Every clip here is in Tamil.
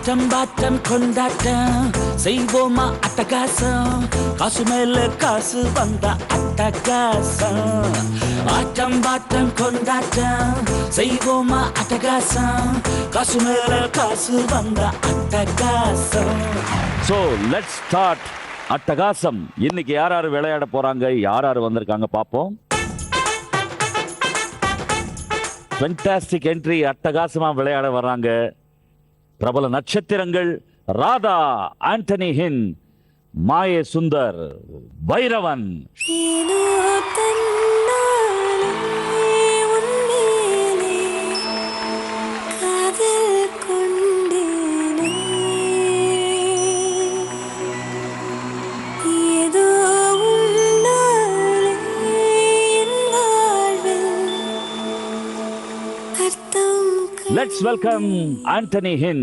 ஆட்டம் பாட்டம் கொண்டாட்டம் செய்வோமா அட்டகாசம் காசு மேல காசு வந்த அட்டகாசம் ஆட்டம் பாட்டம் கொண்டாட்டம் செய்வோமா அட்டகாசம் காசு மேல காசு வந்த அட்டகாசம். So let's start அட்டகாசம். இன்னைக்கு யார் யார் விளையாட போறாங்க, யார் யார் வந்திருக்காங்க பாப்போம். ஃபென்டாஸ்டிக் என்ட்ரி, அட்டகாசமா விளையாட வர்றாங்க பிரபல நட்சத்திரங்கள் ராதா, ஆண்டனி ஹின், மாயே Sundar, Bhairavan. Let's welcome Anthony Hinn.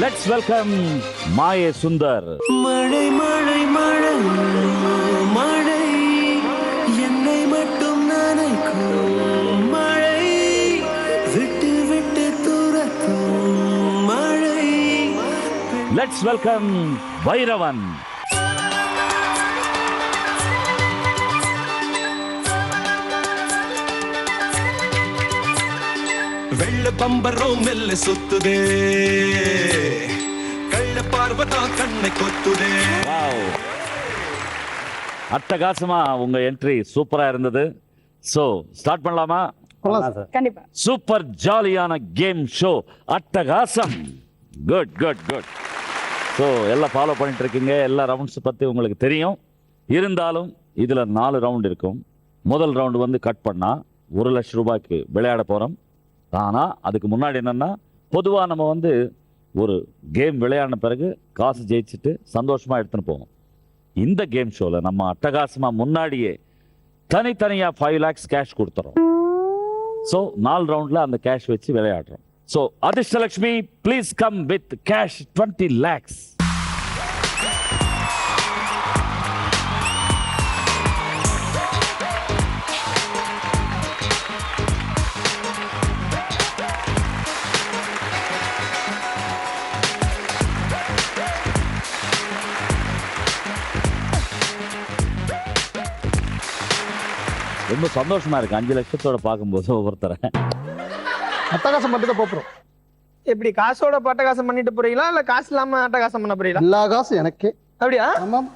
Let's welcome Maye Sundar. மழை மழை மழை மழை என்னை மட்டும் நனைக்கும் மழை விட்டு விட்டு துரத்தும் மழை. Let's welcome Bhairavan. வெள்ள பம்பரோ மெல்ல சுத்துதே கள்ள பார்வதா கண்ணை கொத்துதே. வாவ், அட்டகாசமா உங்க என்ட்ரி சூப்பரா இருந்தது. சோ ஸ்டார்ட் பண்ணலாமா? கண்டிப்பா. சூப்பர் ஜாலியான கேம் ஷோ அட்டகாசம். Good good good. ஸோ எல்லாம் ஃபாலோ பண்ணிட்டு இருக்கீங்க. எல்லா ரவுண்ட்ஸ் பற்றி உங்களுக்கு தெரியும். இருந்தாலும் இதில் 4 ரவுண்ட் இருக்கும். முதல் ரவுண்டு வந்து கட் பண்ணால் 1 லட்சம் ரூபாய்க்கு விளையாட போகிறோம். ஆனால் அதுக்கு முன்னாடி என்னென்னா, பொதுவாக நம்ம வந்து ஒரு கேம் விளையாடின பிறகு காசு ஜெயிச்சுட்டு சந்தோஷமாக எடுத்துன்னு போவோம். இந்த கேம் ஷோவில் நம்ம அட்டகாசமாக முன்னாடியே தனித்தனியாக 5 lakhs கேஷ் கொடுத்துறோம். ஸோ 4 ரவுண்டில் அந்த கேஷ் வச்சு விளையாடுறோம். So, Adishtalakshmi, please come with cash 20 lakhs. ரொம்ப சந்தோஷமா இருக்கு 5 லட்சத்தோட பார்க்கும்போது ஒவ்வொருத்தரை. அட்டகாசம் பண்ணிட்டு தான் போறோம். எப்படி காசோட அட்டகாசம் பண்ணிட்டு போறீங்களா இல்ல காசு இல்லாம அட்டகாசம் பண்ண போறீங்களா? எல்லா காசும் எனக்கே. அப்படியா? ஆமாம்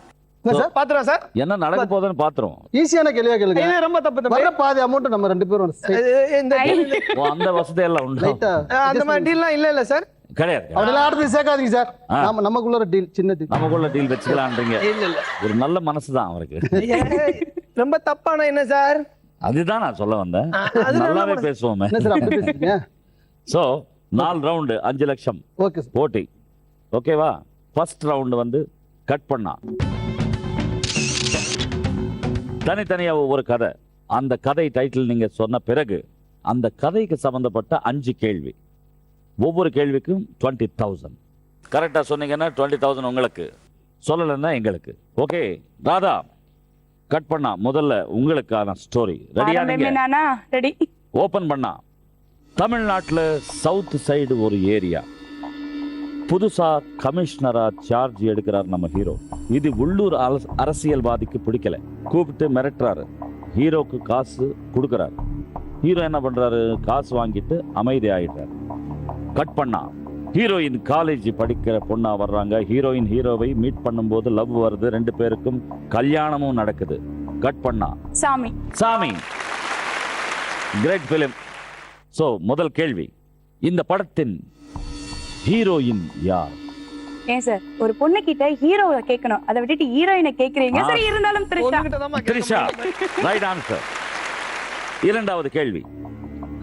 சார் பாத்துறோம் சார். என்ன நடக்க போகுதுன்னு பாத்துறோம். ஈஸியான கேள்வியா கேளுங்க. இது ரொம்ப தப்பு வர பாதி அமௌண்ட் நம்ம 2 பேரும் இந்த அந்த வசதி எல்லாம் உண்டு. அந்த மாதிரி டீல்லாம் இல்ல சார். கிடையாது. அப்படிலாம் அடுத்து சேர்க்காதீங்க சார். நமக்குள்ள ஒரு டீல், சின்ன டீல். நமக்குள்ள டீல் வச்சுக்கலான்றீங்க. இல்ல இல்ல, ஒரு நல்ல மனசுதான் அவருக்கு. ரொம்ப தப்பான என்ன சார்? அதுதான் நான் சொல்ல வந்தேன். நல்லாவே பேசுவோமே. என்ன சார் அப்படி பேசுறீங்க? சோ 4 ரவுண்டு 5 லட்சம் ஓகே சார். போட்டி. ஓகேவா? ஃபர்ஸ்ட் ரவுண்டு வந்து கட் பண்ணா தனித்தனியா ஒவ்வொரு கதை. அந்த கதை டைட்டில் நீங்க சொன்ன பிறகு அந்த கதைக்கு சம்பந்தப்பட்ட 5 கேள்வி. ஒவ்வொரு கேள்விக்கும் 20,000. கரெக்டா சொன்னீங்கன்னா 20,000 உங்களுக்கு, சொல்லலைன்னா எங்களுக்கு. ஓகே ராதா, கட் பண்ணா முதல்ல உங்களுக்கான ஸ்டோரி ரெடியா? ரெடி. ஓபன் பண்ணா தமிழ்நாட்டுல சவுத் சைடு ஒரு ஏரியா. புதுசா கமிஷனரா சார்ஜ் எடுக்கிறார் நம்ம ஹீரோ. இது உள்ளூர் அரசியல்வாதிக்கு பிடிக்கல. கூப்பிட்டு மிரட்டுறாரு. ஹீரோக்கு காசு கொடுக்கறாரு. ஹீரோ என்ன பண்றாரு? காசு வாங்கிட்டு அமைதி ஆயிடுறாரு. கட் பண்ணா ஹீரோயின் காலேஜ் படிக்கிற பொண்ணா வர்றாங்க. ஹீரோயின் ஹீரோவை மீட் பண்ணும்போது லவ் வருது. 2 பேருக்கும் கல்யாணமும் நடக்குது. கட் பண்ணா சாமி. சாமி. Great film. சோ முதல் கேள்வி, இந்த படத்தின் ஹீரோயின் யார்? ஏன் சார் ஒரு பொண்ணு கிட்ட ஹீரோவை கேட்கணும், அதை விட்டுட்டு ஹீரோயினை கேக்குறீங்க? சரி, இருந்தாலும் த்ரிஷா. Right answer. இரண்டாவது கேள்வி,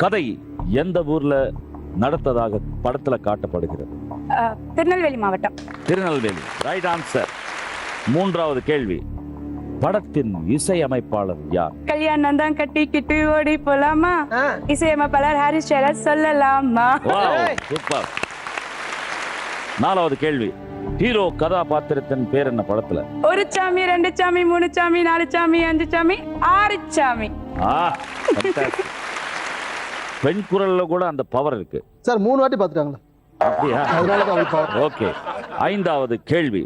கதை எந்த ஊர்ல நடத்ததாக படத்துல காட்டப்படுகிறது? திருநெல்வேலி மாவட்டம். திருநெல்வேலி. Right answer. மூன்றாவது கேள்வி, படத்தின் இசையமைப்பாளர் யார்? கல்யாணம் தான் கட்டிக்கிட்டு ஓடி போலாமா, இசையமைப்பாளர் ஹாரிஸ் ஜெயராஜ் சொல்லலாமா? சூப்பர். நாலாவது கேள்வி, ஹீரோ கதாபாத்திரத்தின் பேர் என்ன படத்துல? ஒரு சாமி, 2 சாமி, 3 சாமி, 4 சாமி, 5 சாமி, 6 சாமி. fantastic. பெண் குரல்ல கூட அந்த பவர் இருக்கு. சார் 3 வாட்டி பாத்துட்டாங்களா? அப்படியா? அதனால தான் அவள் பவர். ஓகே. 5வது கேள்வி,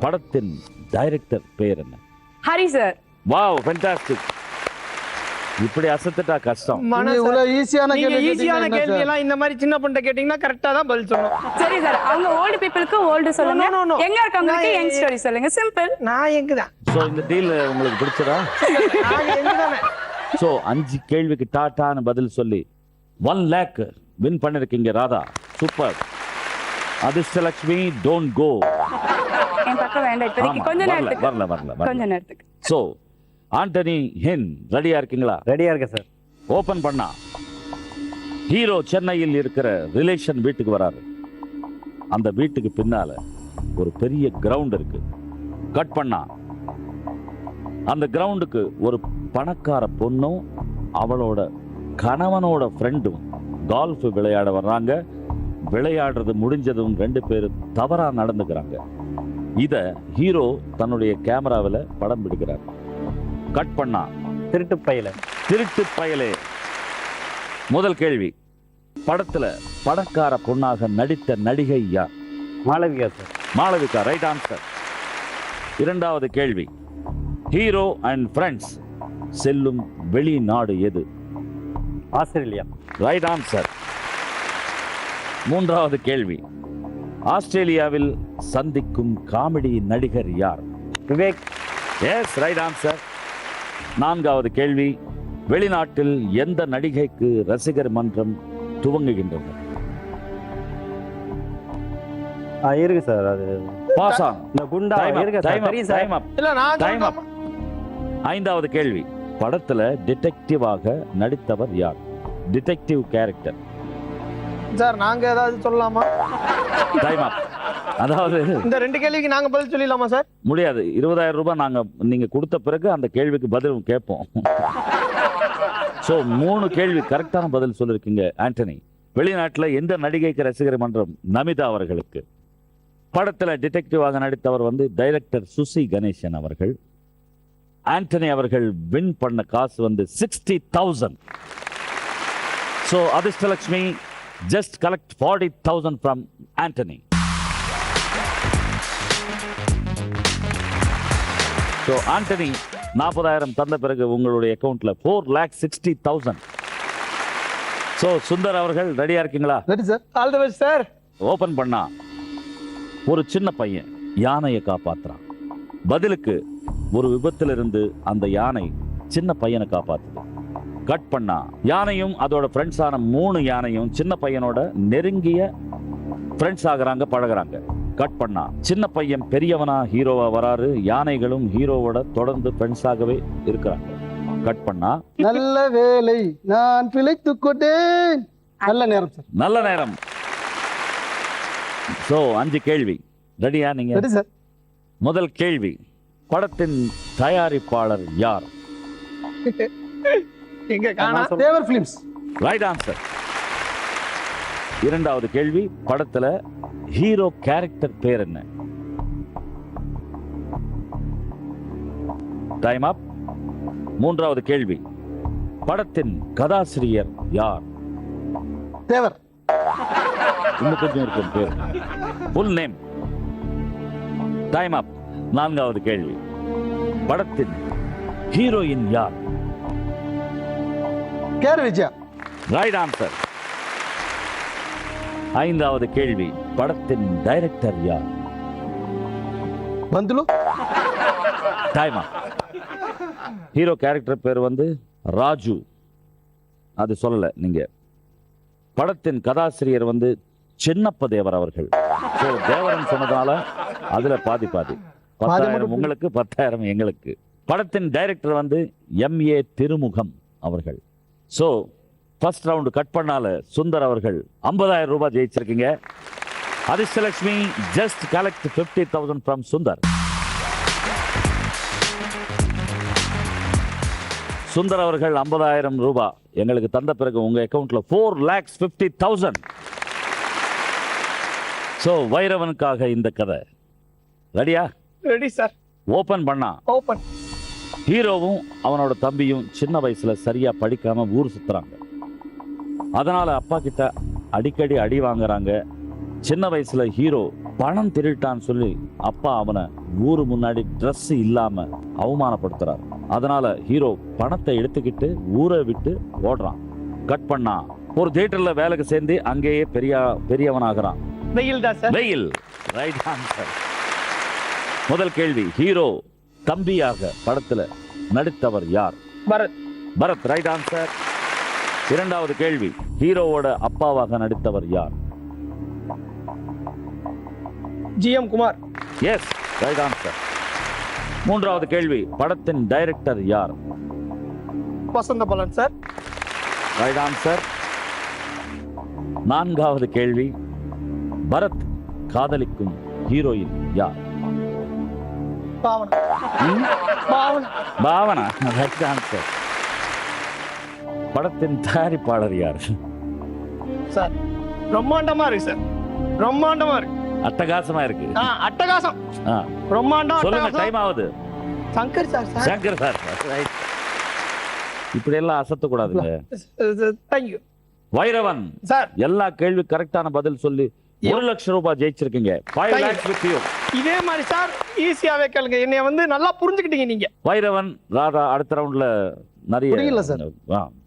படத்தின் டைரக்டர் பேர் என்ன? ஹரி சார். Wow, fantastic. இப்படி அசத்துட்டா கஷ்டம். மன நீங்க இவ்வளவு ஈஸியான நீங்க கேள்வி ஈஸியான கேட்டீங்கன்னா கேள்வி சார்? எல்லாம் இந்த மாதிரி சின்ன பொண்ணு கேட்டீங்கன்னா கரெக்டா தான் பதில் சொல்லணும். சரி சார், அவங்க ஓல்டு பீப்பிளுக்கு ஓல்டு சொல்லுங்க, No, no, no. எங்க இருக்கவங்களுக்கு யங் ஸ்டோரி சொல்லுங்க. சிம்பிள். நான் எங்குதான் சோ இந்த டீல் உங்களுக்கு பிடிச்சதா? நான் எங்குதானே. சோ 5 கேள்விக்கு டாட்டான்னு பதில் சொல்லி 1 lakh வின் பண்ணிருக்கீங்க Radha. Super. Adhirshtalakshmi, don't go. என் பக்கம் வேண்டாம் இப்போதைக்கு, கொஞ்ச நேரத்துக்கு. கொஞ்ச நேரத்துக்கு. சோ ஆண்டனி, ஹென் ரெடியா இருக்கீங்களா? ரெடியா இருக்கேன் சார். ஓபன் பண்ணா ஹீரோ சென்னையில் இருக்கிற ரிலேஷன் வீட்டுக்கு வராரு. அந்த வீட்டுக்கு பின்னால ஒரு பெரிய கிரவுண்ட் இருக்கு. கட் பண்ணா அந்த கிரவுண்டுக்கு ஒரு பணக்கார பொண்ணும் அவளோட கணவனோட ஃப்ரெண்டும் கால்ஃப் விளையாட வர்றாங்க. விளையாடுறது முடிஞ்சதும் 2 பேரும் தவறா நடந்துக்கிறாங்க. இத ஹீரோ தன்னுடைய கேமராவில் படம் பிடிக்கிறார். கட் பண்ணா திருட்டு பயலே. முதல் கேள்வி, படத்துல பணக்கார பொண்ணாக நடித்த நடிகை யார்? Malavika sir. Malavika, right answer. 2வது கேள்வி, ஹீரோ அண்ட் ஃப்ரெண்ட்ஸ் செல்லும் வெளிநாடு எது? ஆஸ்திரேலியா. Right answer. 3வது கேள்வி, ஆஸ்திரேலியாவில் சந்திக்கும் காமெடி நடிகர் யார்? விவேக். Yes, right answer. 4வது கேள்வி, வெளிநாட்டில் எந்த நடிகைக்கு ரசிகர் மன்றம் துவங்குகின்றது? இருக்கு சார். அது பாஸ் ஆன். இந்த குண்டா இருக்கு சார். தெரியும் சார். டைம் அப். இல்ல நான் டைம் அப். 5வது கேள்வி, படத்துல டிடெக்டிவாக நடித்தவர் யார்? Detective character. சார் நாங்க ஏதாவது சொல்லலாமா? டைம் அப். அதாவது இந்த 2 கேள்விக்கு நாங்க பதில் சொல்லிடலாமா சார்? முடியாது. 20,000 ரூபாய் நாங்க நீங்க கொடுத்த பிறகு அந்த கேள்விக்கு பதில் கேட்போம். சோ 3 கேள்வி கரெக்டான பதில் சொல்லிருக்கீங்க ஆண்டனி. வெளிநாட்டுல எந்த நடிகைக்கு ரசிகர் மன்றம்? நமிதா அவர்களுக்கு. படத்துல டிடெக்டிவாக நடித்தவர் டைரக்டர் சுசி கணேசன் அவர்கள். ஆண்டனி அவர்கள் வின் பண்ண காசு 60,000. So Adhirshtalakshmi, just collect 40,000 from Anthony. So Anthony 40,000 தந்த பிறகு உங்களுடைய அக்கவுண்ட்ல 4,60,000. So சுந்தர் அவர்கள் ரெடியா இருக்கீங்களா? Ready sir. All the best sir. Open பண்ணா ஒரு சின்ன பையன் யானையை காப்பாத்துறான். பதிலுக்கு ஒரு விபத்திலிருந்து அந்த யானை சின்ன பையனை காப்பாத்துது. கட் பண்ணா யானையும் அதோட ஃப்ரெண்ட்ஸான 3 யானையும் சின்ன பையனோட நெருங்கிய ஃப்ரெண்ட்ஸ் ஆகுறாங்க, பழகுறாங்க. கட் பண்ணா சின்ன பையன் பெரியவனா ஹீரோவா வராரு. யானைகளும் ஹீரோவோட தொடர்ந்து ஃப்ரெண்ட்ஸாகவே இருக்கிறாங்க. கட் பண்ணா நல்ல வேலை நான் பிழைத்துக் கொண்டேன். நல்ல நேரம் சார். நல்ல நேரம். சோ 5 கேள்வி ரெடியா நீங்க? Ready sir. முதல் கேள்வி, படத்தின் தயாரிப்பாளர் யார்? எங்க காணா? தேவர் பிலிம்ஸ். Right answer. 2வது கேள்வி, படத்துல ஹீரோ கேரக்டர் பேர் என்ன? டைம் அப். 3வது கேள்வி, படத்தின் கதாசிரியர் யார்? தேவர். இன்னும் கொஞ்சம் இருக்கும் பேர். Full name. Time up. 4வது கேள்வி, படத்தின் ஹீரோயின் யார்? கேர் விஜயா. Right answer. 5வது கேள்வி, படத்தின் டைரக்டர் யார்? Panthulu. Time up. Hero character பேர் ராஜு. அது சொல்லல நீங்க. படத்தின் கதாசிரியர் சின்னப்ப தேவர் அவர்கள். So, தேவரன் சொன்னதால அதுல பாதி 10,000 உங்களுக்கு, 10,000 எங்களுக்கு. படத்தின் டைரக்டர் MA திருமுகம் அவர்கள். சோ ஃபர்ஸ்ட் ரவுண்ட் கட் பண்ணால சுந்தர் அவர்கள் 50,000 ரூபாய் ஜெயிச்சிருக்கீங்க. Adhirshtalakshmi, just collect 50,000 from Sundar. Sundar அவர்கள் 50,000 ரூபாய் எங்களுக்கு தந்த பிறகு உங்க அக்கவுண்ட்ல 4,50,000. சோ வைரவனுக்காக இந்த கதை ரெடியா? Ready sir. ஓபன் பண்ணா ஓபன். ஹீரோவும் அவனோட தம்பியும் சின்ன வயசுல சரியா படிக்காம ஊர் சுத்துறாங்க. அதனால அப்பா கிட்ட அடிக்கடி அடி வாங்குறாங்க. சின்ன வயசுல ஹீரோ பணம் திருட்டான்னு சொல்லி அப்பா அவனை ஊரு முன்னாடி ட்ரெஸ் இல்லாம அவமானப்படுத்துறாரு. அதனால ஹீரோ பணத்தை எடுத்துக்கிட்டு ஊரை விட்டு ஓடுறான். கட் பண்ணா ஒரு தியேட்டர்ல வேலைக்கு சேர்ந்து அங்கேயே பெரியவனாகிறான். வெயில் தான் சார். வெயில். Right answer. முதல் கேள்வி, ஹீரோ தம்பியாக படத்துல நடித்தவர் யார்? பரத். பரத். Right answer. இரண்டாவது கேள்வி, ஹீரோவோட அப்பாவாக நடித்தவர் யார்? GM Kumar. Yes, right answer. மூன்றாவது கேள்வி, படத்தின் டைரக்டர் யார்? வசந்த பலன் சார். Right answer. நான்காவது கேள்வி, பரத் காதலிக்கும் ஹீரோயின் யார்? பாவனா. பாவனா. பாவனா. Right answer. படத்தின் தயாரிப்பாளர் யார்? சார் பிரம்மாண்டமா இருக்கு சார். பிரம்மாண்டமா இருக்கு. அட்டகாசமா இருக்கு. அட்டகாசம். பிரம்மாண்டம். சொல்லுங்க, அட்டகாசம். டைம் ஆகுது. Shankar sir. Shankar sir. Right. இப்படி எல்லாம் அசத்த கூடாதுங்க. Thank you. வைரவன் சார். எல்லா கேள்வி கரெக்டான பதில் சொல்லி 1 லட்சம் ரூபாய் ஜெயிச்சிருக்கீங்க. 5 lakhs with you. இதே மாதிரி சார் ஈஸியாவே கேளுங்க. என்னைய வந்து நல்லா புரிஞ்சுக்கிட்டீங்க நீங்க. வைரவன், ராதா அடுத்த ரவுண்ட்ல நிறைய புரியல சார்.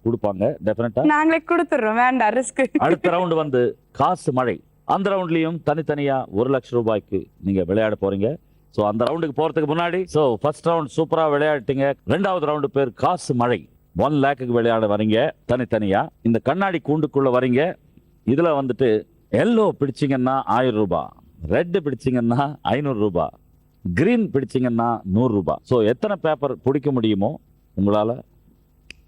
கொடுப்பாங்க டெஃபினட்டா. நாங்களே கொடுத்துறோம், வேண்டாம் ரிஸ்க். அடுத்த ரவுண்ட் வந்து காசு மழை. அந்த ரவுண்ட்லயும் தனித்தனியா 1 லட்சம் ரூபாய்க்கு நீங்க விளையாட போறீங்க. சோ அந்த ரவுண்டுக்கு போறதுக்கு முன்னாடி ஃபர்ஸ்ட் ரவுண்ட் சூப்பரா விளையாடிட்டீங்க. ரெண்டாவது ரவுண்டு பேர் காசு மழை. 1 lakhக்கு விளையாட வரீங்க தனித்தனியா. இந்த கண்ணாடி கூண்டுக்குள்ள வரீங்க. இதுல வந்துட்டு எல்லோ பிடிச்சிங்கன்னா 1000 ரூபாய், ரெட் பிடிச்சிங்கன்னா 500 ரூபாய், கிரீன் பிடிச்சிங்கன்னா 100 ரூபாய். சோ எத்தனை பேப்பர் பிடிக்க முடியுமோ உங்களால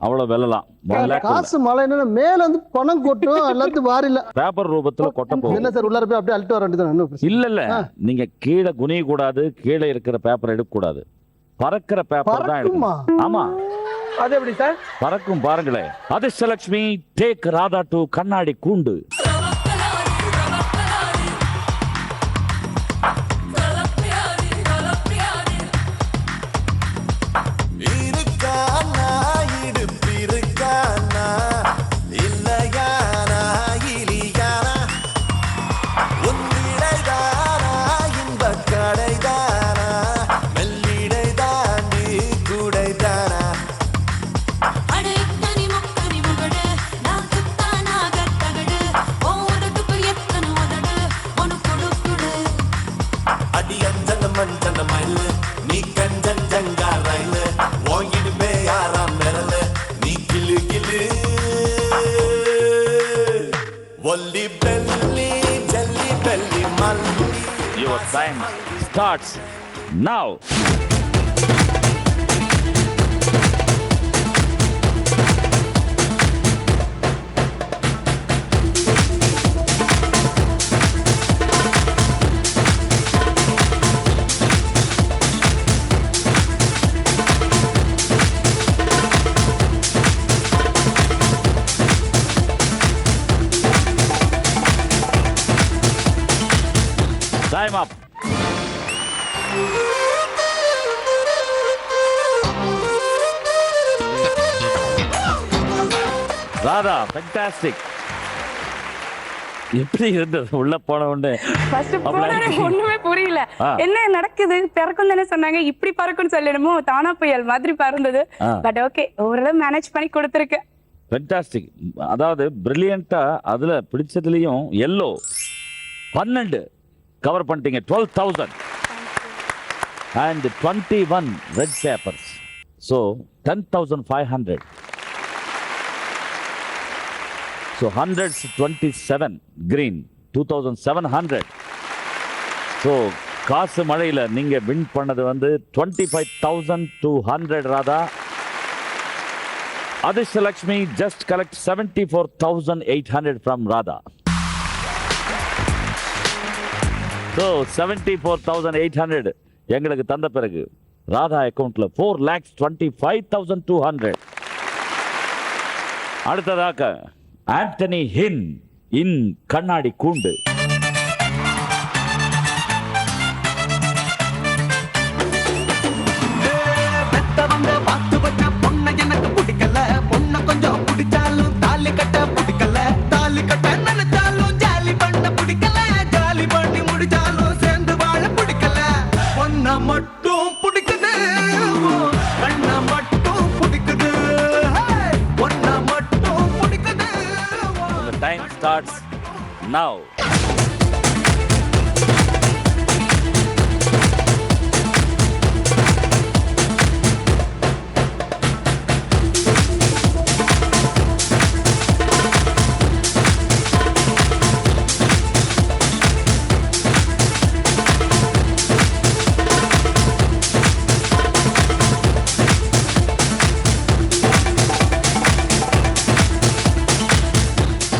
அவ்வளவு வெல்லலாம். 1 lakh காசு மழை என்னன்னா மேல வந்து பணம் கொட்டும் எல்லாத்தையும் வாரில பேப்பர் ரூபத்துல கொட்ட போகும். என்ன சார் உள்ளார போய் அப்படியே அல்ட்டு வர வேண்டியது? இல்ல நீங்க கீழே குனிய கூடாது, கீழே இருக்கிற பேப்பர் எடுக்க கூடாது. பறக்கிற பேப்பர் தான் எடுக்கணும். ஆமா, அது எப்படி சார் பறக்கும்? பாருங்களேன். அதிர்ஷ்டலட்சுமி டேக் ராதா டு கண்ணாடி கூண்டு. Your time starts now. Time up. Radha, fantastic. எப்படி இருந்தது உள்ள போன உடனே? ஃபர்ஸ்ட் போனே ஒண்ணுமே புரியல. என்ன நடக்குது? பறக்கும் தானே சொன்னாங்க. இப்படி பறக்கும்னு சொல்லணுமோ, தானா புயல் மாதிரி பறந்தது. பட் ஓகே, ஓரளவு மேனேஜ் பண்ணி கொடுத்திருக்கேன். ஃபென்டாஸ்டிக். அதாவது பிரில்லியண்டா. அதுல பிடிச்சதுலயும் எல்லோ 12 கவர் பண்ணிட்டீங்க. 12,000 and 21 red papers. So 10,500. So 100s 27 green, 2,700. So காசு மழையில நீங்க வின் பண்ணது வந்து 25,200 Radha. Adhirshtalakshmi just collect 74,800 from Radha. So 74,800 எங்களுக்கு தந்த பிறகு ராதா அக்கவுண்ட்ல 4,25,200. அடுத்ததாக ஆண்டனி ஹின் இன் கண்ணாடி கூண்டு. starts now.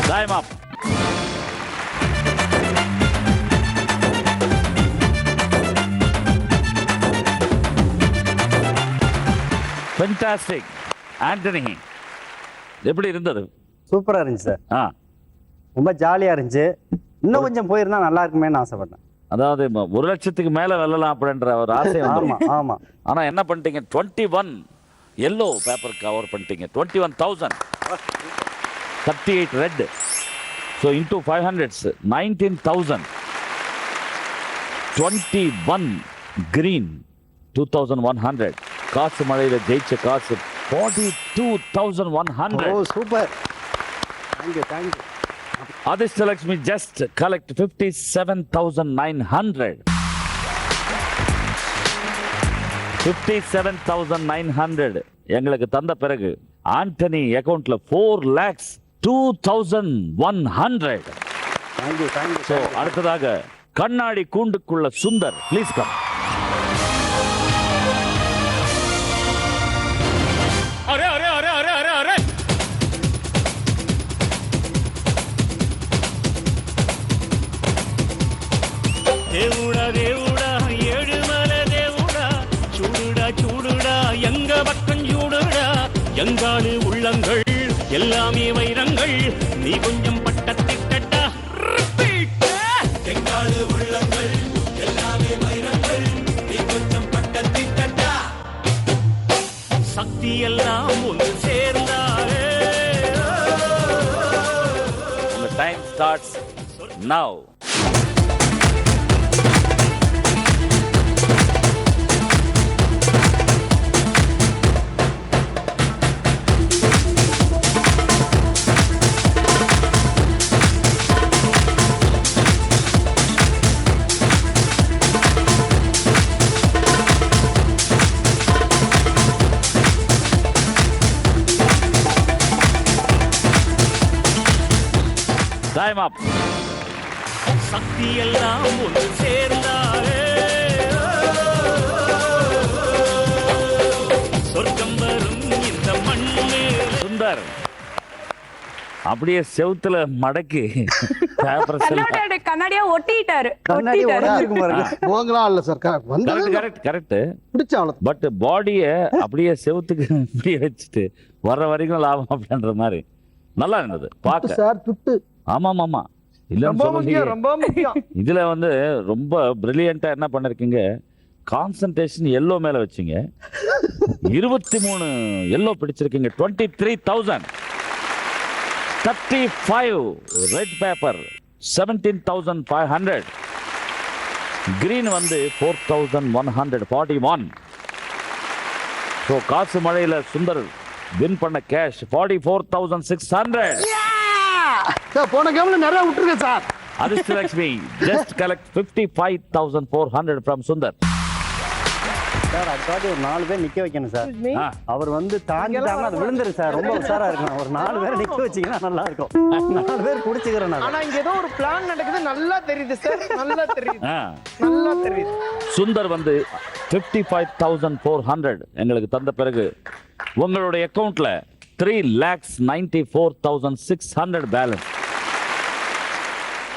Time up. Fantastic. Anthony, எப்படி இருந்தது? சூப்பரா இருந்துச்சு சார். ஆ, ரொம்ப ஜாலியா இருந்துச்சு. இன்னும் கொஞ்சம் போயிருந்தா நல்லா இருக்குமேன்னு ஆசைப்பட்டேன். அதாவது 1,00,000க்கு மேல வெல்லலாம் அப்படின்ற ஒரு ஆசை ஆமா வந்து ஆமா. ஆனா என்ன பண்ணிட்டீங்க? 21 yellow பேப்பர் கவர் பண்ணிட்டீங்க. 21,000. 38 red. So into 500s 19,000. 21 green 2,100. காசு மழையில ஜெயிச்ச காசு 42,100. ஓ super. Thank you. Adishta Lakshmi just collect 57,900. 57,900 எங்களுக்கு தந்த பிறகு ஆண்டனி அக்கவுண்ட்ல 4,02,100. Thank you. So அடுத்ததாக கண்ணாடி கூண்டுக்குள்ள Sundar, please come. Array array array array array array దేవుడా దేవుడా ఏడుమల దేవుడా చూడుడా చూడుడా எங்க பக்கம் చూడుடா எங்காடு உள்ளங்கள் எல்லாமே வைரங்கள் நீ கொஞ்சம் பட்டத்திட்டா எங்காடு உள்ளங்கள் எல்லாமே வைரங்கள் நீ கொஞ்சம் பட்டத்திட்டா சக்தி எல்லாம் ஒன்று சேர்ந்தாரே. The time starts now. Time up. சக்தி எல்லாம் ஒன்று சேர்ந்தாரே. சொர்க்கம் வரும் இந்த மண்ணிலே. சுந்தர் அப்படியே செவுத்துல மடக்கி பேப்பர் கண்ணாடியா ஒட்டிட்டாரு. கண்ணாடி உடைஞ்சிருக்கும் பாருங்க. போங்கலாம் இல்ல சார் வந்து கரெக்ட். பிடிச்ச அவ்வளவு. பட் பாடிய அப்படியே செவுத்துக்கு இப்படியே வச்சுட்டு வர்ற வரைக்கும் லாபம் அப்படின்ற மாதிரி நல்லா இருந்தது பார்க்க. சார் துட்டு. ஆமா இல்லன்னு ரொம்ப முக்கியம் சொல்லுங்க. ரொம்ப முக்கியம். இதுல வந்து ரொம்ப பிரில்லியண்டா என்ன பண்ணிருக்கீங்க, கான்சன்ட்ரேஷன் எல்லோ மேல வச்சீங்க. 23 எல்லோ பிடிச்சிருக்கீங்க. 23,000. 35 red paper 17,500. கிரீன் வந்து 4,100. 41. ஸோ காசு மழையில சுந்தர் வின் பண்ண கேஷ் 44,600. சார் போன கேம்ல நிறைய விட்டுருங்க sir. Adishta Lakshmi just collect 55,400 from Sundar. Sir அதுக்காக ஒரு 4 பேர் நிக்க வைக்கணும் சார். ஆ, அவர் வந்து தாண்டிட்டாங்கன்னா அது விழுந்துரும் சார். ரொம்ப உஷாரா இருக்கணும். ஒரு 4 பேரை நிக்க வச்சீங்கன்னா நல்லா இருக்கும். 4 பேர் குடிச்சுக்கிறேன் நான். ஆனா இங்க ஏதோ ஒரு பிளான் நடக்குது. நல்லா தெரியுது சார். நல்லா தெரியுது. ஆ. நல்லா தெரியுது. சுந்தர் வந்து 55,400 எங்களுக்கு தந்த பிறகு உங்களுடைய அக்கவுண்ட்ல 3,94,600 பேலன்ஸ்.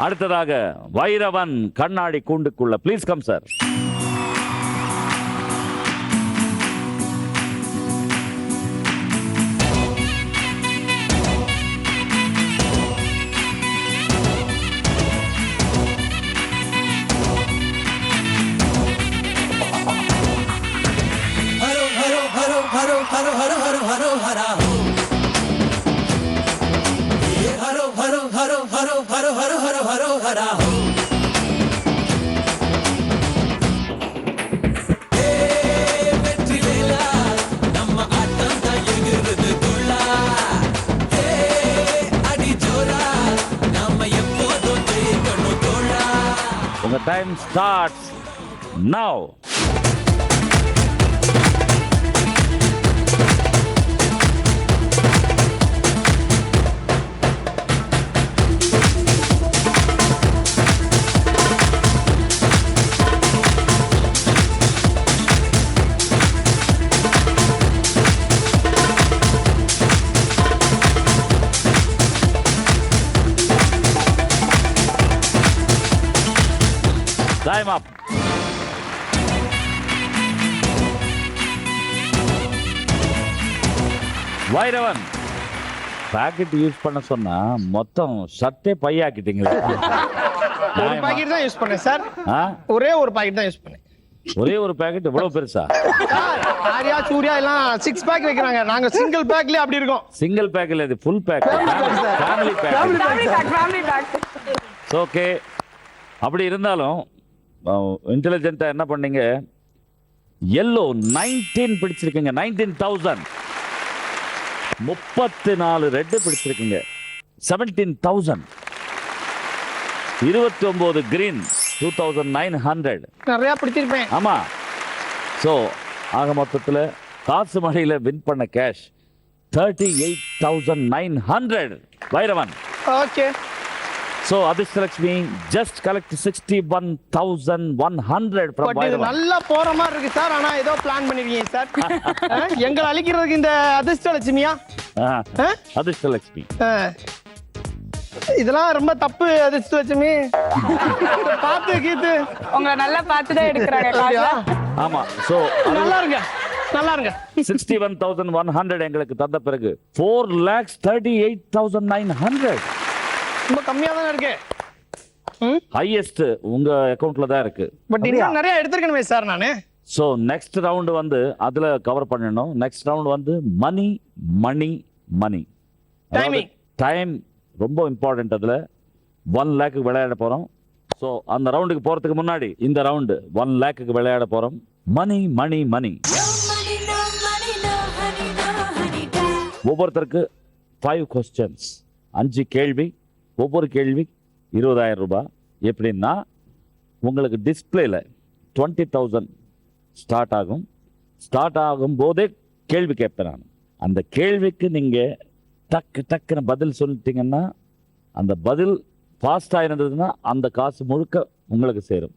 அடுத்ததாக வைரவன் கண்ணாடி கூண்டுக்குள்ள, ப்ளீஸ் கம் சார். நம்ம The time starts now. Time up. Vairavan pocket use பண்ண சொன்னா மொத்தம் சட்டை பையாக்கிட்டீங்களே. ஒரு பாக்கெட் தான் யூஸ் பண்ணேன் சார். ஆ? ஒரே ஒரு பாக்கெட் தான் யூஸ் பண்ணேன். ஒரே ஒரு பாக்கெட் இவ்வளவு பெருசா? சார், ஆரியா சூர்யா எல்லாம் 6 பேக் வைக்கிறாங்க. நாங்க சிங்கிள் பேக்லயே அப்படி இருக்கோம். சிங்கிள் பேக் இல்ல, இது full pack. Family pack. Family pack. Okay. அப்படி இருந்தாலும் இன்டெலிஜென்ட்டா என்ன பண்ணீங்க? எல்லோ 19 பிடிச்சிருக்கீங்க. 19,000. 34 ரெட் பிடிச்சிருக்கீங்க. 17,000. 29 கிரீன் 2,900. நிறைய பிடிச்சிருப்பேன். ஆமா. சோ ஆக மொத்தத்துல காசு மழையில வின் பண்ண cash 38,900. Vairavan. Okay. So Adishtalakshmi just collect 61,100 from but இது Vairavan. நல்லா போற மாதிரி இருக்கு சார். ஆனா ஏதோ பிளான் பண்ணிருக்கீங்க சார். எங்களை அழிக்கிறதுக்கு இந்த அதிர்ஷ்டலட்சுமியா? Adishtalakshmi. இதெல்லாம் ரொம்ப தப்பு அதிர்ஷ்டலட்சுமி. பார்த்து கீத்து உங்களை நல்லா பார்த்து தான் எடுக்கிறாங்க அப்படியா? காசு. ஆமா. So நல்லா இருங்க, நல்லா இருங்க. 61,100 எங்களுக்கு தந்த பிறகு 4,38,900. ரொம்ப கம்மியா தானே இருக்கு. ஹையஸ்ட் உங்க அக்கவுண்ட்ல தான் இருக்கு. பட் இன்னும் நிறைய எடுத்துக்கணுமே சார் நானு. சோ நெக்ஸ்ட் ரவுண்ட் வந்து அதுல கவர் பண்ணணும். நெக்ஸ்ட் ரவுண்ட் வந்து மணி மணி மணி. Timing. டைம் ரொம்ப இம்பார்ட்டன்ட். அதுல 1 லேக்கு விளையாட போறோம். சோ அந்த ரவுண்டுக்கு போறதுக்கு முன்னாடி இந்த ரவுண்டு 1 லேக்குக்கு விளையாட போறோம். மணி மணி மணி. ஒவ்வொருத்தருக்கு 5 questions. 5 கேள்வி. ஒவ்வொரு கேள்வி 20,000 ரூபாய். எப்படின்னா உங்களுக்கு டிஸ்பிளேல 20,000 ஸ்டார்ட் ஆகும். ஸ்டார்ட் ஆகும் போதே கேள்வி கேட்பேன் நான். அந்த கேள்விக்கு நீங்க டக்கு டக்குன்னு பதில் சொல்லிட்டீங்கன்னா, அந்த பதில் ஃபாஸ்டா இருந்ததுன்னா அந்த காசு முழுக்க உங்களுக்கு சேரும்.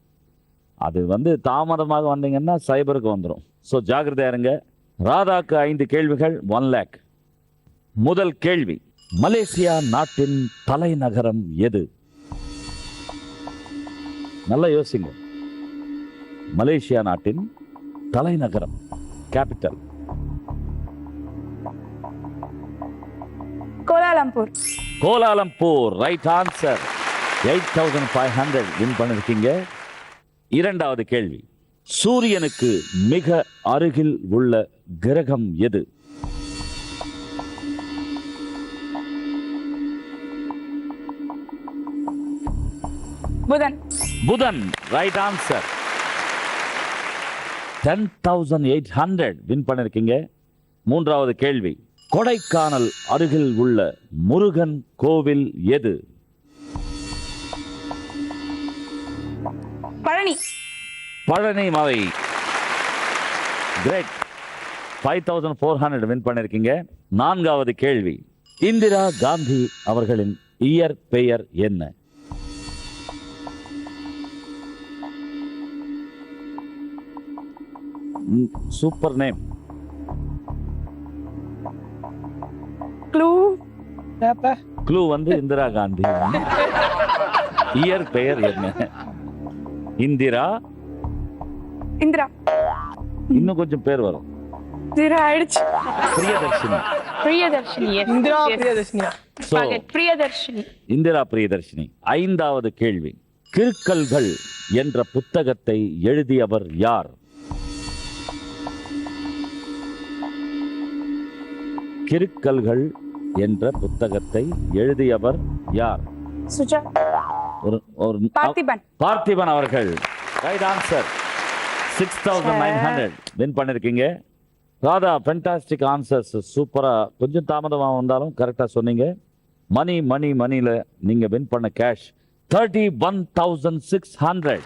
அது வந்து தாமதமாக வந்தீங்கன்னா சைபருக்கு வந்துடும். ஸோ ஜாகிரதையா இருங்க. ராதாக்கு 5 கேள்விகள், 1 லேக். முதல் கேள்வி, மலேசியா நாட்டின் தலைநகரம் எது? நல்லா யோசிங்க. மலேசியா நாட்டின் தலைநகரம், capital. Kuala Lumpur. Kuala Lumpur. Right answer. 8,500 win பண்ணிருக்கீங்க. இரண்டாவது கேள்வி, சூரியனுக்கு மிக அருகில் உள்ள கிரகம் எது? புதன். புதன். Right answer. 10,800 வின் பண்ணிருக்கீங்க. மூன்றாவது கேள்வி, கொடைக்கானல் அருகில் உள்ள முருகன் கோவில் எது? பழனி. பழனி மலை. கிரேட். 5,400 வின் பண்ணிருக்கீங்க. நான்காவது கேள்வி, இந்திரா காந்தி அவர்களின் இயற்பெயர் என்ன? Super name. க்ளூ. க்ளூ வந்து இந்திரா காந்தி. இயற்பெயர் என்ன? இந்திரா. இந்திரா. இன்னும் கொஞ்சம் பேர் வரும். ஜீரோ ஆயிடுச்சு. Priyadarshini. Priyadarshini. Yes, Indira yes. பிரியதர்ஷினியா? So, Priyadarshini. Indira Priyadarshini. ஐந்தாவது கேள்வி, கிறுக்கல்கள் என்ற புத்தகத்தை எழுதியவர் யார்? கிறுக்கல்கள் என்ற புத்தகத்தை எழுதியவர் யார்? சுஜா. ஒரு பார்த்திபன். பார்த்திபன் அவர்கள். Right answer. 6,900 வின் பண்ணிருக்கீங்க. Radha, fantastic answers. சூப்பரா. கொஞ்சம் தாமதமாக வந்தாலும் கரெக்டா சொன்னீங்க. மணி மணி மணியில நீங்க வின் பண்ண cash 31,600.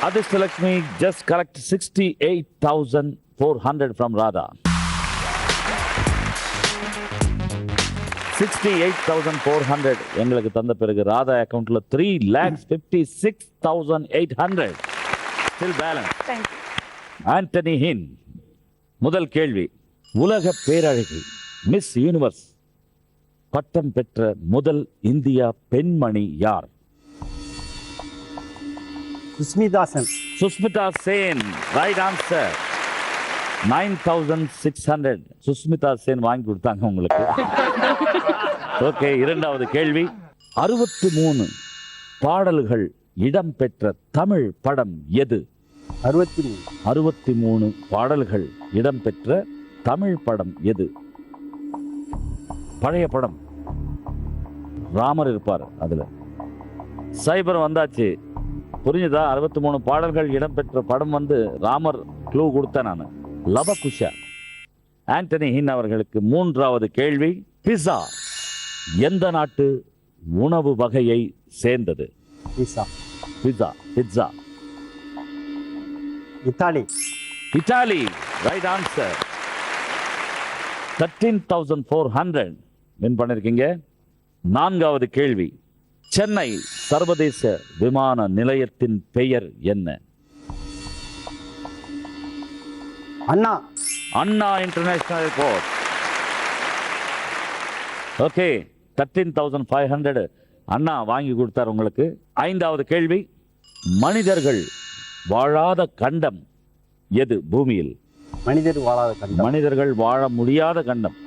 Adishtalakshmi just collect 68,400 from Radha. 68,400 எங்களுக்கு தந்த பிறகு ராதா அக்கவுண்ட்ல 3,56,800 still balance. Thank you. Antony hind, முதல் கேள்வி. உலக பேரழகி மிஸ் யூனிவர்ஸ் பட்டம் பெற்ற முதல் இந்தியா பெண்மணி யார்? சுஸ்மிதா சென். சுஸ்மிதா சேன், ரைட் ஆன்சர். 9,600 சுஸ்மிதா சேன் வாங்கி கொடுத்தாங்க உங்களுக்கு. ஓகே, இரண்டாவது கேள்வி. 63 பாடல்கள் இடம்பெற்ற தமிழ் படம் எது? 63. 63 பாடல்கள் இடம்பெற்ற தமிழ் படம் எது? பழைய படம், ராமர் இருப்பார் அதுல. சைபர் வந்தாச்சு, புரிஞ்சுதா? 63 பாடல்கள் இடம்பெற்ற படம் வந்து ராமர் க்ளூ கொடுத்தேன் நான். லவகுஷா. ஆண்டனி ஹின் அவர்களுக்கு மூன்றாவது கேள்வி. பிஸா எந்த நாட்டு உணவு வகையை சேர்ந்தது? பீஸா. Pizza, pizza. இத்தாலி. இத்தாலி, ரைட் ஆன்சர். 13,400 வின் பண்ணிருக்கீங்க. நான்காவது கேள்வி. சென்னை சர்வதேச விமான நிலையத்தின் பெயர் என்ன? Anna. Anna international airport. Okay, 13,500 Anna வாங்கி கொடுத்தார் உங்களுக்கு. ஐந்தாவது கேள்வி. மனிதர்கள் வாழாத கண்டம் எது பூமியில்? மனிதர் வாழாத கண்டம். மனிதர்கள் வாழ முடியாத கண்டம்.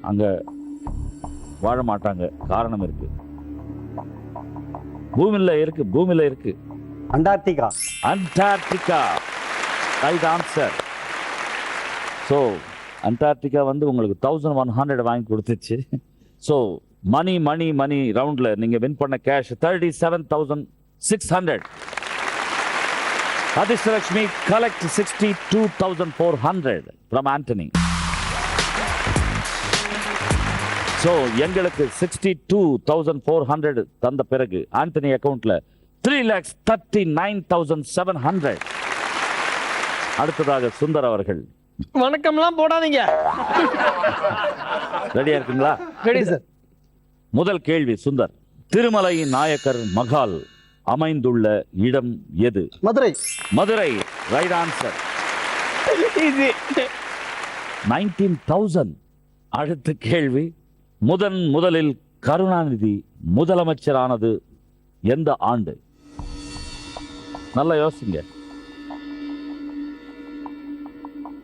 அங்க வாழ மாட்டாங்க, காரணம் இருக்கு. பூமியில இருக்கு, பூமியில இருக்கு. Antarctica. Antarctica, right answer. So Antarctica வந்து உங்களுக்கு 1,100 வாங்கி கொடுத்துச்சு. ஸோ மணி மணி மணி ரவுண்ட்ல நீங்க வின் பண்ண cash 37,600. Adishtalakshmi collect 62,400 from Anthony. So எங்களுக்கு 62,400 தந்த பிறகு ஆண்டனி அக்கவுண்ட்ல 3,39,700. அடுத்ததாக சுந்தர் அவர்கள். வணக்கம்லாம் போடாதீங்க. ரெடியா இருக்குங்களா? Ready sir. முதல் கேள்வி சுந்தர். திருமலை நாயக்கர் மகால் அமைந்துள்ள இடம் எது? Madurai. Madurai, right answer. Easy. 19,000. அடுத்த கேள்வி. முதலில் கருணாநிதி முதலமைச்சரானது எந்த ஆண்டு? நல்லா யோசிங்க.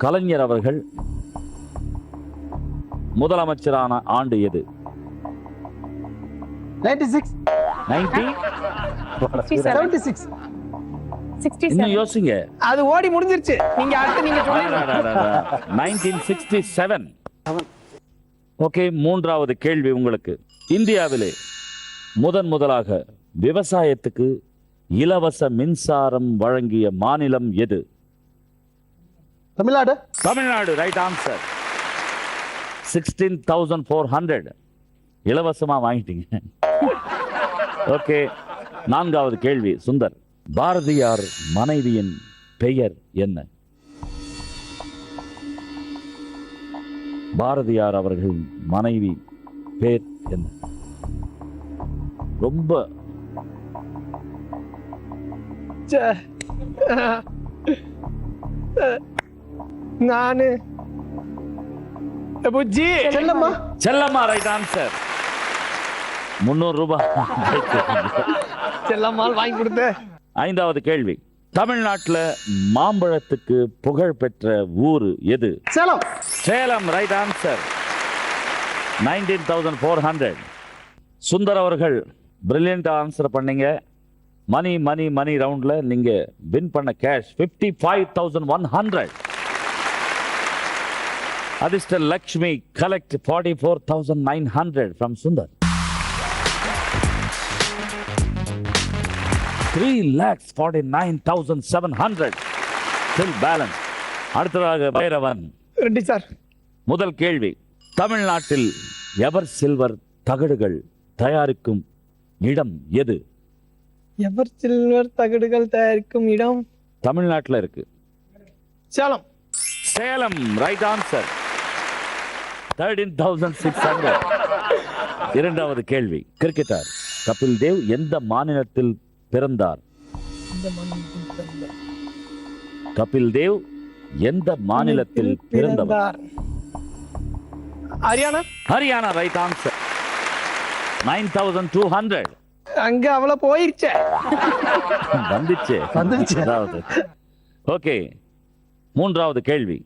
கலைஞர் அவர்கள் முதலமைச்சரான ஆண்டு எது? 96. 90. 76. 67. இன்னும் யோசிங்க. அது ஓடி முடிஞ்சிருச்சு. நீங்க அடுத்து நீங்க சொல்லுங்க. 1967. ஓகே, மூன்றாவது கேள்வி உங்களுக்கு. இந்தியாவிலே முதலாக விவசாயத்துக்கு இலவச மின்சாரம் வழங்கிய மாநிலம் எது? தமிழ்நாடு. Tamil Nadu, right answer. 16,400 இலவசமா வாங்கிட்டீங்க. ஓகே, நான்காவது கேள்வி சுந்தர். பாரதியார் மனைவியின் பெயர் என்ன? பாரதியார் அவர்களின் மனைவி பேர் என்ன? ரொம்ப நானு புஜ்ஜி. செல்லம்மா. செல்லம்மா, ரைட் ஆன்சர். 300 ரூபாய். செல்லம்மாள் வாங்கி கொடுத்து. ஐந்தாவது கேள்வி. தமிழ்நாட்டுல மாம்பழத்துக்கு புகழ் பெற்ற ஊர் எது? சேலம். Salem, right answer. 19,400. சுந்தர் அவர்கள் பிரில்லியன்ட் ஆன்சர் பண்ணீங்க. மணி மணி மணி ரவுண்ட்ல நீங்க வின் பண்ண cash 55,100. Adishtalakshmi collect 44,900 from Sundar. 3,49,700 still balance. அடுத்ததாக பைரவன். Ready sir. முதல் கேள்வி. தமிழ்நாட்டில் எவர் சில்வர் தகடுகள் தயாரிக்கும் இடம் எது? எவர் சில்வர் தகடுகள் தயாரிக்கும் இடம் தமிழ்நாட்டுல இருக்கு. சேலம். Salem, right answer. 13,600. இரண்டாவது கேள்வி. கிரிக்கெட்டர் கபில் தேவ் எந்த மாநிலத்தில் பிறந்தார்? கபில் தேவ் எந்த மாநிலத்தில் பிறந்தவர்? ஹரியானா. Haryana, right answer. 9,200. அங்க அவ்வளவு போயிருச்சே. வந்துச்சு. அதாவது ஓகே. மூன்றாவது கேள்வி.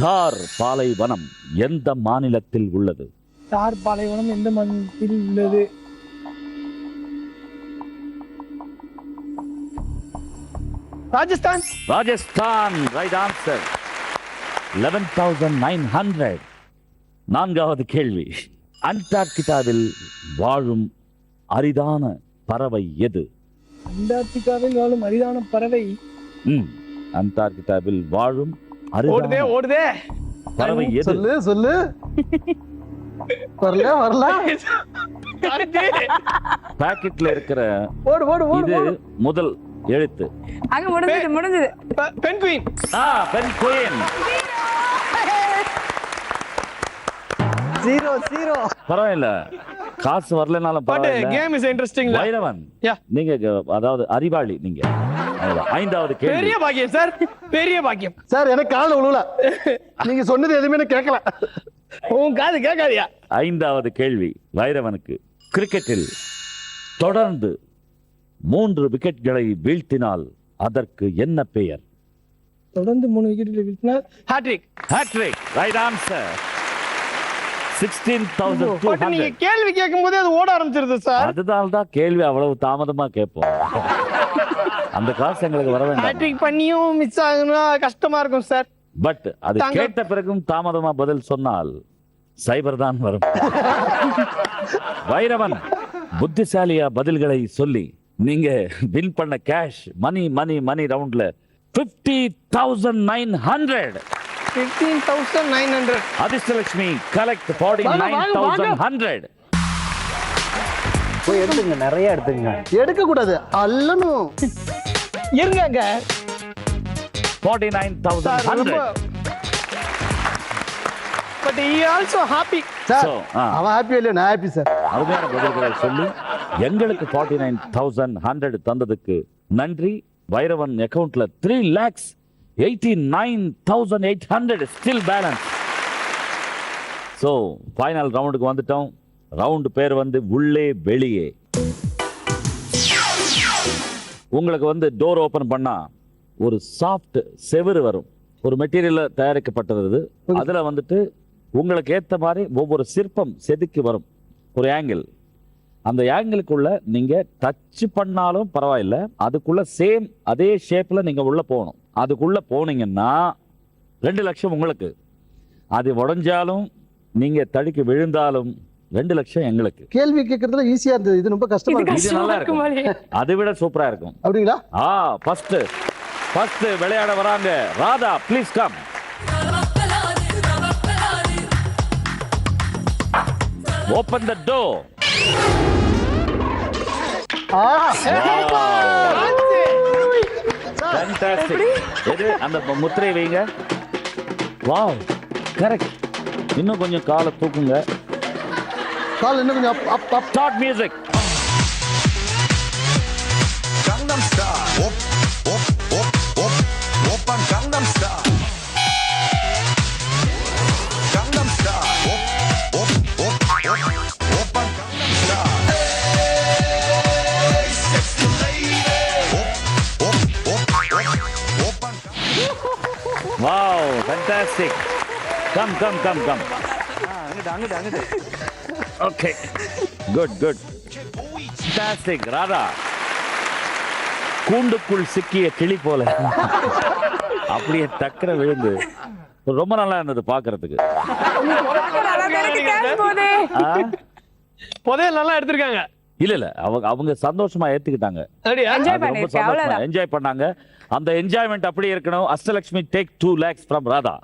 தார் பாலைவனம் எந்த மாநிலத்தில் உள்ளது? தார் பாலைவனம் எந்த மாநிலத்தில் உள்ளது? ராஜஸ்தான். Rajasthan, right answer. 11,900. நான்காவது கேள்வி. அண்டார்டிகாவில் வாழும் அரிதான பறவை எது? அண்டார்டிகாவில் வாழும் அரிதான பறவை. அண்டார்டிகாவில் வாழும் ஓடுதே ஓடுதே பறவை எது? சொல்லு வரல பாக்கெட்ல இருக்கிற ஓடு இது முதல் எழுத்து. அங்க முடிஞ்சது. பென்குயின். பென்குயின். 0 பரவாயில்ல, காசு வரலனாலும் பரவாயில்ல. Game is interesting. வைரவன், நீங்க அதாவது அறிவாளி நீங்க. ஐந்தாவது கேள்வி. பெரிய பாக்கியம் சார், பெரிய பாக்கியம் சார். எனக்கு காதுல விழுவல, நீங்க சொன்னது எதுவுமே எனக்கு கேட்கல. உன் காது கேட்காதியா? ஐந்தாவது கேள்வி வைரவனுக்கு. கிரிக்கெட்டில் தொடர்ந்து 3 விக்கெட்களை வீழ்த்தினால் அதற்கு என்ன பெயர்? தொடர்ந்து 3 விக்கெட்களை வீழ்த்தினால் ஹாட்ரிக். Hat trick, right answer. 16,200. நீங்க கேள்வி கேட்கும் போதே அது ஓட ஆரம்பிச்சிருது சார். அதனால தான் கேள்வி அவ்வளவு தாமதமா கேட்போம். அந்த காசு எங்களுக்கு வர வேண்டாம். ஹாட்ரிக் பண்ணியும் மிஸ் ஆகுனா கஷ்டமா இருக்கும் சார். பட் அது கேட்ட பிறகும் தாமதமா பதில் சொன்னால் சைபர் தான் வரும். வைரவன், புத்திசாலியா பதில்களை சொல்லி நீங்க வின் பண்ண கேஷ் மணி ரவுண்ட்ல 50,900. 15,900. அதிர்ஷ்டலட்சுமி கலெக்ட் 49,100. போய் எடுத்துங்க, நிறைய எடுத்துங்க. எடுக்க கூடாது, அல்லணும். இருங்க. 49,100. But he also happy. Sir, அவன் ஹாப்பி இல்லையா? நான் ஹாப்பி சார். அருமையான பதில்களை சொல்லி எங்களுக்கு 49,100 தந்ததுக்கு நன்றி. வைரவன் அக்கவுண்ட்ல 3,89,800 ஸ்டில் பேலன்ஸ். சோ ஃபைனல் ரவுண்டுக்கு வந்துட்டோம். ரவுண்ட் பேர் வந்து உள்ளே வெளியே. உங்களுக்கு வந்து டோர் ஓபன் பண்ணா ஒரு சாஃப்ட் செவுரு வரும். ஒரு மெட்டீரியல்ல தயாரிக்கப்பட்டது. அதுல வந்துட்டு உங்களுக்கு ஏத்த மாதிரி ஒவ்வொரு சிற்பம் செதுக்கி வரும். ஒரு ஆங்கிள், அந்த ஆங்கிளுக்குள்ள நீங்க டச் பண்ணாலும் பரவாயில்ல, அதுக்குள்ள சேம் அதே ஷேப்ல நீங்க உள்ள போகணும். அதுக்குள்ள போனீங்கன்னா 2 லட்சம் உங்களுக்கு. அது உடைஞ்சாலும் நீங்க தடுக்கி விழுந்தாலும் 2 லட்சம் எங்களுக்கு. கேள்வி கேட்கறதுல ஈஸியா இருந்தது, இது ரொம்ப கஷ்டமா இருக்கு. இது நல்லா இருக்கும், அதை விட சூப்பரா இருக்கும். அப்படிங்களா? ஃபர்ஸ்ட் விளையாட வராங்க Radha. Please come. Open the door. Fantastic. எது அந்த முத்திரை வைங்க. Wow, correct. இன்னும் கொஞ்சம் காலை தூக்குங்க. கால் இன்னும் கொஞ்சம் up. Start music. Gangnam Style. Open Gangnam Style. Gangnam Style. Open Gangnam Style. Hey, sexy lady. Open. Wow, fantastic. Come. அங்கிட்டு. Okay. Good. Fantastic, Radha. கூண்டுக்குள் சிக்கிய கிளி போல அப்படியே டக்கர விழுந்து ரொம்ப நல்லா இருந்தது பாக்குறதுக்கு. புதையல் நல்லா எடுத்திருக்காங்க. இல்ல அவங்க சந்தோஷமா ஏத்துக்கிட்டாங்க. என்ஜாய் பண்ணாங்க. அந்த என்ஜாய்மெண்ட் அப்படியே இருக்கணும். Ashtalakshmi take 2 lakhs from Radha.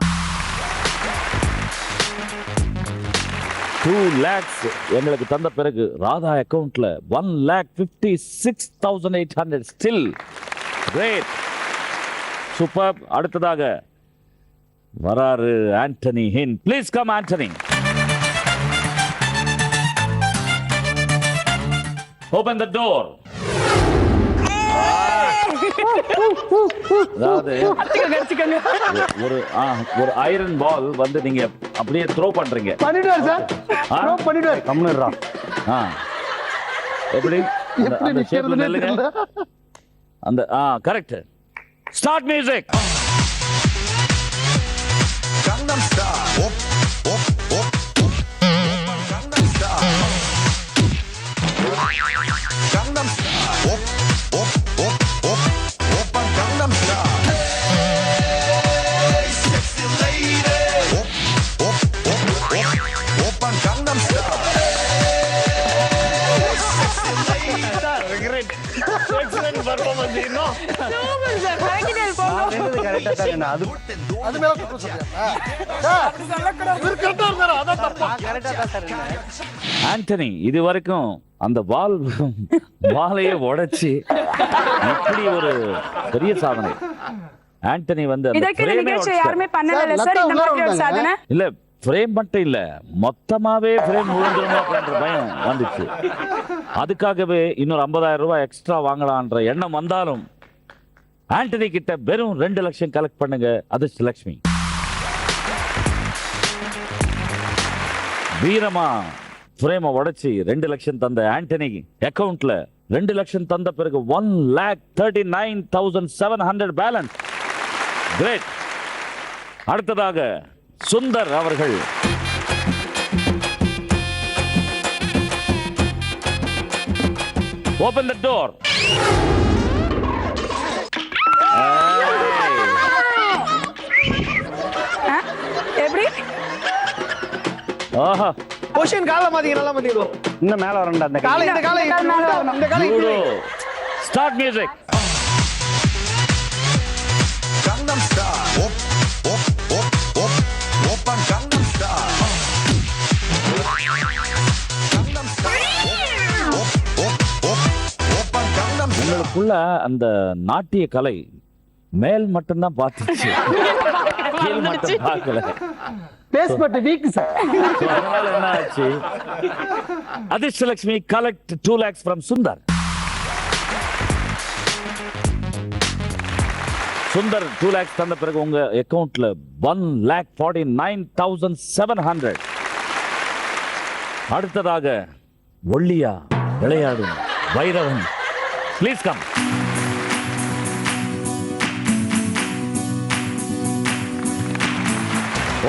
2 lakhs எங்களுக்கு தந்த பிறகு ராதா அக்கவுண்ட்ல 1,56,800 ஸ்டில் கிரேட் சூப்பர். அடுத்ததாக வராரு ஆண்டனி ஹின். Please come Antony. Open the door. அதாவது ஒரு ஐரன் பால் வந்து நீங்க அப்படியே த்ரோ பண்றீங்க. பண்ணிடுவார் சார், த்ரோ பண்ணிடுவார். கம்னுறா. எப்படி அந்த ஷேப்ல நில்லுங்க. அந்த correct. Start music. Gangnam Style. Op, op, op, op. Gangnam Style. Gangnam Style. Op, op, op, op. Oppan Gangnam Style. Hey, sexy lady. Op, op, op, op. Oppan Gangnam Style. Hey, sexy lady. Excellent performance இன்னும் சூப்பர் சார். ஃபைனல் போங்க. கரெக்டா தான். அது அது மேல குற்றம் சொல்றியா சார்? இவர் கரெக்டா இருந்தாரா? அதான் தப்பா. கரெக்டா தான் சார். ஆண்டனி இது வரைக்கும் அந்த பாலையே உடைச்சு இப்படி ஒரு பெரிய சாதனை ஆண்டனி வந்து அந்த இதற்கு இந்த frame-ஏ நிகழ்ச்சி உடைச்சிட்டாரு. யாருமே பண்ணல சார் இந்த மாதிரி ஒரு சாதனை. இல்ல ஃப்ரேம் மட்டும் இல்ல, மொத்தமாவே ஃப்ரேம் விழுந்துருமோ அப்படின்ற பயம் வந்துச்சு. அதுக்காகவே இன்னொரு 50,000 ரூபாய் எக்ஸ்ட்ரா வாங்கலான்ற எண்ணம் வந்தாலும் ஆண்டனி கிட்ட வெறும் 2 லட்சம் கலெக்ட் பண்ணுங்க. அதிர்ஷ்டலட்சுமி வீரமா ஃப்ரேமை உடைச்சி 2 லட்சம் தந்த ஆண்டனி அக்கவுண்ட்ல 2 லட்சம் தந்த பிறகு 1,39,700 பேலன்ஸ். கிரேட். அடுத்ததாக சுந்தர் அவர்கள். Open the door. எப்படி ஆஹா பொசிஷன் கால மாத்திங்க, நல்லா மாத்திங்க. இன்னும் மேல வரண்டா அந்த காலை இந்த காலை இந்த கால் மேல வரணும். இந்த காலை judo. Start music. Gangnam Style. Op, op, op, op. Oppan Gangnam Style. Gangnam Style. Op, op, op, op. Oppan Gangnam Style. உங்களுக்குள்ள அந்த நாட்டிய கலை மேல் மட்டும்தான் பார்த்துச்சு, கீழ் மட்டும் பார்க்கல. Basement weak sir. So, அதனால என்ன ஆச்சு? Adhirshtalakshmi collect 2 lakhs from Sundar. Sundar 2 lakhs தந்த பிறகு உங்க அக்கவுண்ட்ல 1,49,700. அடுத்ததாக ஒல்லியா விளையாடும் Vairavan. Please come.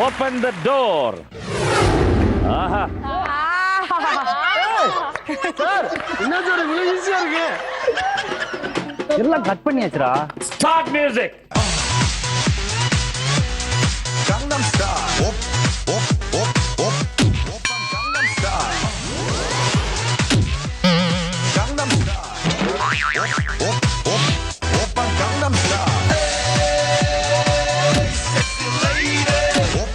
Open the door. ஆஹா சார் என்ன சார் இவ்வளவு ஈஸியா இருக்கு? எல்லாம் கட் பண்ணியாச்சுடா. Start music. Gangnam Style. Op, op, op, op. Oppan Gangnam Style. Gangnam Style. Op, op, op. Oppan Gangnam Style. Hey, sexy lady. Op,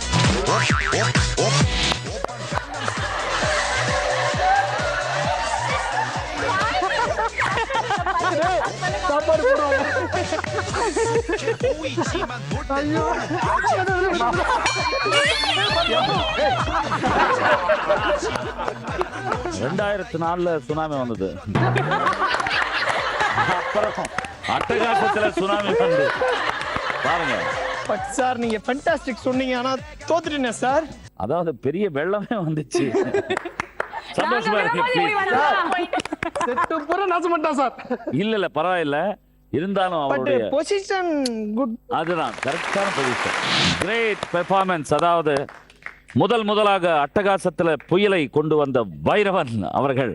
op, op, op. சாப்பாடு போடுவாங்க. ஐயோ 2004 சுனாமி வந்தது. அப்புறம் அட்டகாசத்துல சுனாமி வந்து பாருங்க. பட் சார் நீங்க ஃபேண்டாஸ்டிக் சொன்னீங்க, ஆனா தோத்துட்டேனே சார். அதாவது பெரிய வெள்ளமே வந்துச்சு. சந்தோஷமா நாங்க இருக்கு. வரும்போது இப்படி please. வந்தா செட்டு பூரா நாசமாட்டான் சார். இல்ல பரவாயில்ல, இருந்தாலும் பட் அவருடைய பொசிஷன் குட். அதுதான் கரெக்டான பொசிஷன். Great performance. அதாவது முதலாக அட்டகாசத்துல புயலை கொண்டு வந்த வைரவன் அவர்கள்.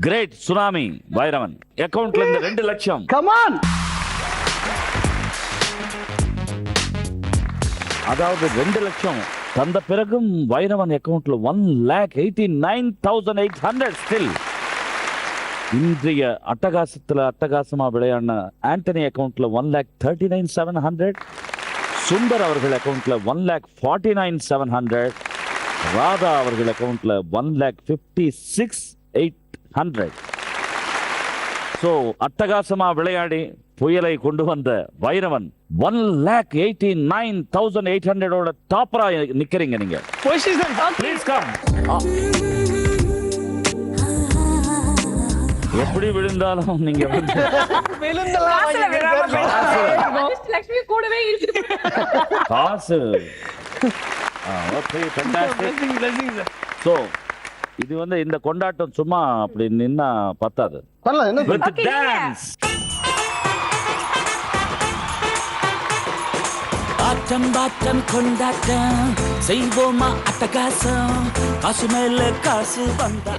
கிரேட் சுனாமி வைரவன் அக்கவுண்ட்ல இருந்து 2 லட்சம். கமான். அதாவது 2 லட்சம் தந்த பிறகும் வைரவன் அக்கவுண்ட்ல 1,89,800 ஸ்டில். இன்றைய அட்டகாசமா விளையாடின ஆண்டனி அக்கவுண்ட்ல 1,39,700. சுந்தர் அவர்கள் அக்கவுண்ட்ல 1,49,700. ராதா அவர்கள் அக்கவுண்ட்ல 1,56,800. ஸோ அட்டகாசமா விளையாடி புயலை கொண்டு வந்த வைரவன் 1,89,800 டாப்பரா நிக்கிறீங்க நீங்க. Position please come. எப்படி விழுந்தாலும் நீங்க வந்து காசுல விழாம போயிடுச்சு. லட்சுமி கூடவே இருக்கு. காசு. Okay, fantastic. ஸோ இது வந்து இந்த கொண்டாட்டம் சும்மா அப்படி நின்னா பத்தாது. பண்ணலாம் என்ன With dance. ஆட்டம் பாட்டம் கொண்டாட்டம் செய்வோமா அட்டகாசம் காசு மேல காசு வந்தா